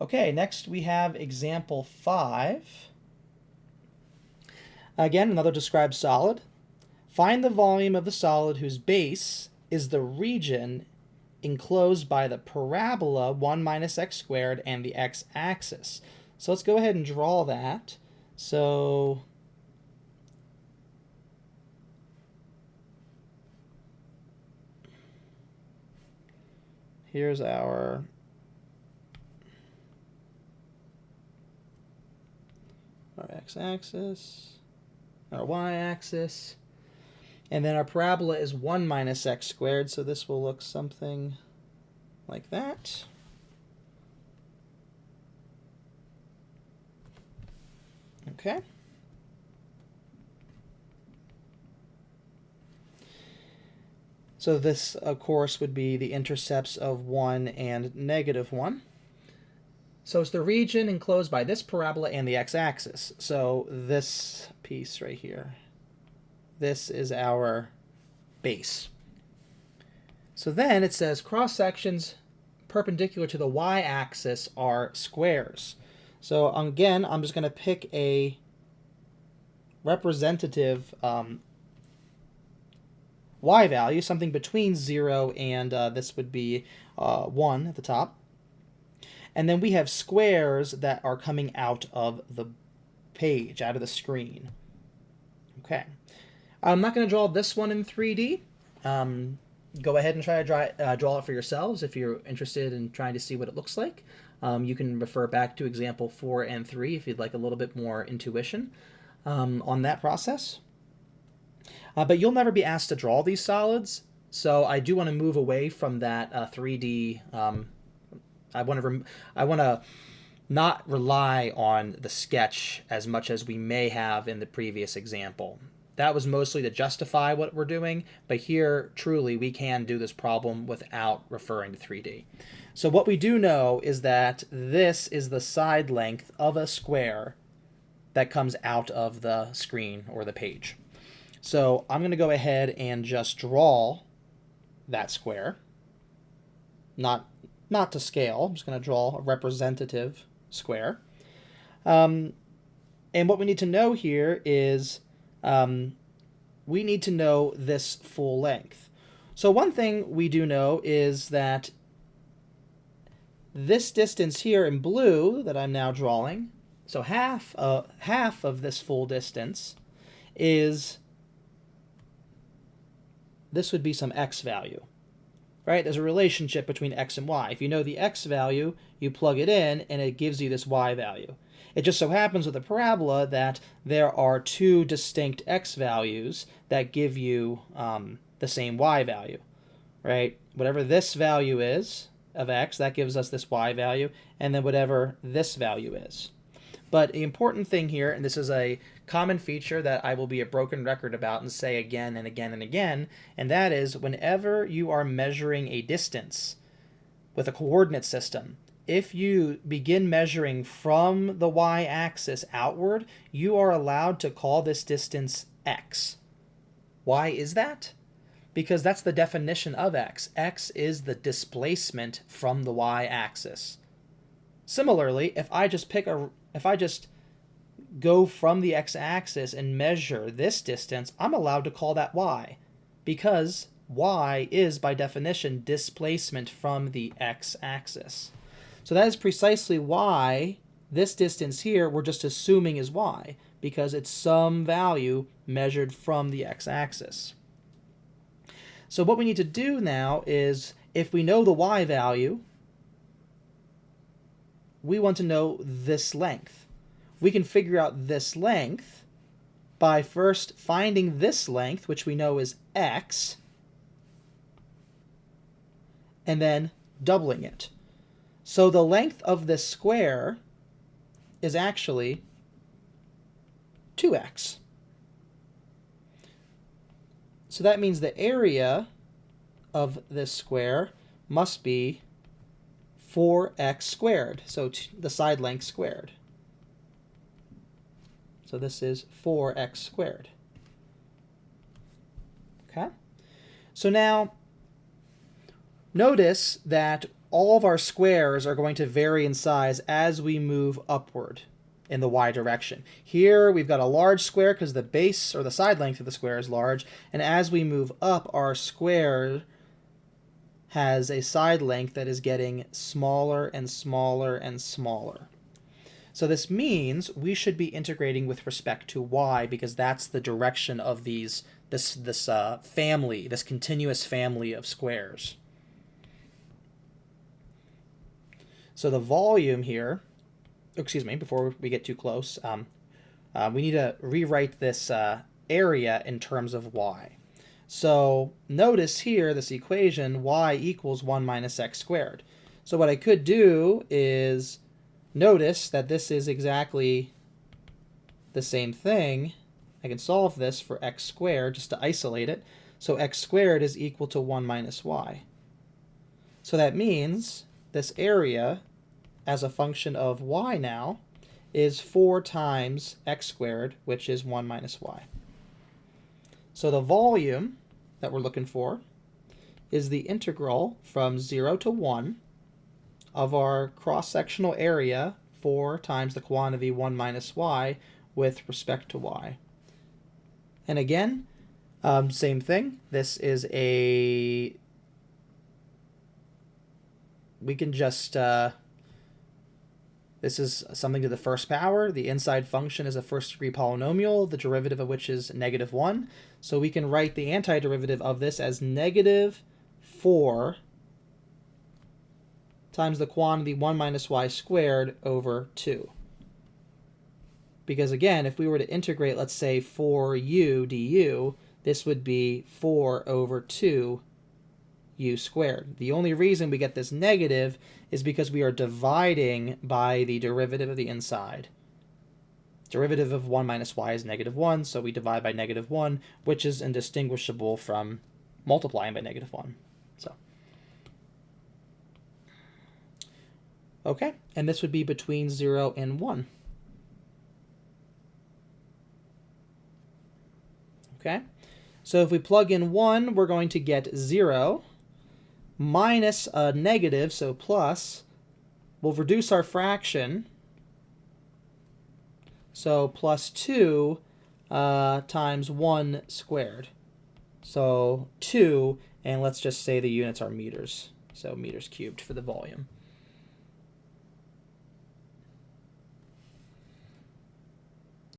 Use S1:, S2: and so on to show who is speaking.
S1: Okay, next we have example 5. Again, another described solid. Find the volume of the solid whose base is the region enclosed by the parabola 1 minus x squared and the x-axis. So let's go ahead and draw that. So here's our x-axis, our y-axis, and then our parabola is 1 minus x squared, so this will look something like that. Okay. So this, of course, would be the intercepts of 1 and negative 1. So it's the region enclosed by this parabola and the x-axis. So this piece right here, this is our base. So then it says cross-sections perpendicular to the y-axis are squares. So again, I'm just going to pick a representative y value, something between 0 and this would be 1 at the top. And then we have squares that are coming out of the page, out of the screen. Okay. I'm not going to draw this one in 3D. Go ahead and try to draw it for yourselves if you're interested in trying to see what it looks like. You can refer back to example 4 and 3 if you'd like a little bit more intuition on that process. But you'll never be asked to draw these solids, so I do want to move away from that 3D. I want to not rely on the sketch as much as we may have in the previous example. That was mostly to justify what we're doing, but here, truly, we can do this problem without referring to 3D. So what we do know is that this is the side length of a square that comes out of the screen or the page. So I'm going to go ahead and just draw that square. Not to scale. I'm just going to draw a representative square. And what we need to know here is we need to know this full length. So one thing we do know is that this distance here in blue that I'm now drawing, so half of this full distance is, this would be some x value. Right? There's a relationship between x and y. If you know the x value, you plug it in and it gives you this y value. It just so happens with a parabola that there are two distinct x values that give you the same y value. Right? Whatever this value is of x, that gives us this y value, and then whatever this value is. But the important thing here, and this is a common feature that I will be a broken record about and say again and again and again, and that is whenever you are measuring a distance with a coordinate system, if you begin measuring from the y-axis outward, you are allowed to call this distance x. Why is that? Because that's the definition of x. X is the displacement from the y-axis. Similarly, if I just go from the x-axis and measure this distance, I'm allowed to call that y, because y is, by definition, displacement from the x-axis. So that is precisely why this distance here we're just assuming is y, because it's some value measured from the x-axis. So what we need to do now is, if we know the y value, we want to know this length. We can figure out this length by first finding this length, which we know is x, and then doubling it. So the length of this square is actually 2x. So that means the area of this square must be 4x squared, so the side length squared. So this is 4x squared. Okay? So now, notice that all of our squares are going to vary in size as we move upward in the y direction. Here we've got a large square because the base or the side length of the square is large, and as we move up, our square has a side length that is getting smaller and smaller and smaller. So this means we should be integrating with respect to y because that's the direction of this family, this continuous family of squares. So the volume here, excuse me, before we get too close, we need to rewrite this area in terms of y. So notice here, this equation, y equals 1 minus x squared. So what I could do is notice that this is exactly the same thing. I can solve this for x squared just to isolate it. So x squared is equal to 1 minus y. So that means this area as a function of y now is 4 times x squared, which is 1 minus y. So the volume that we're looking for is the integral from 0 to 1 of our cross-sectional area 4 times the quantity 1 minus y with respect to y. And again, same thing. This is we can just, this is something to the first power. The inside function is a first-degree polynomial, the derivative of which is -1. So we can write the antiderivative of this as -4 times the quantity 1 minus y squared over 2. Because again, if we were to integrate, let's say, 4u du, this would be 4 over 2 u squared. The only reason we get this negative is because we are dividing by the derivative of the inside. Derivative of 1 minus y is -1, so we divide by -1, which is indistinguishable from multiplying by -1. So, okay, and this would be between 0 and 1. Okay, so if we plug in 1, we're going to get 0 minus a negative, so plus. We'll reduce our fraction, so plus 2 times 1 squared. So 2, and let's just say the units are meters, so meters cubed for the volume.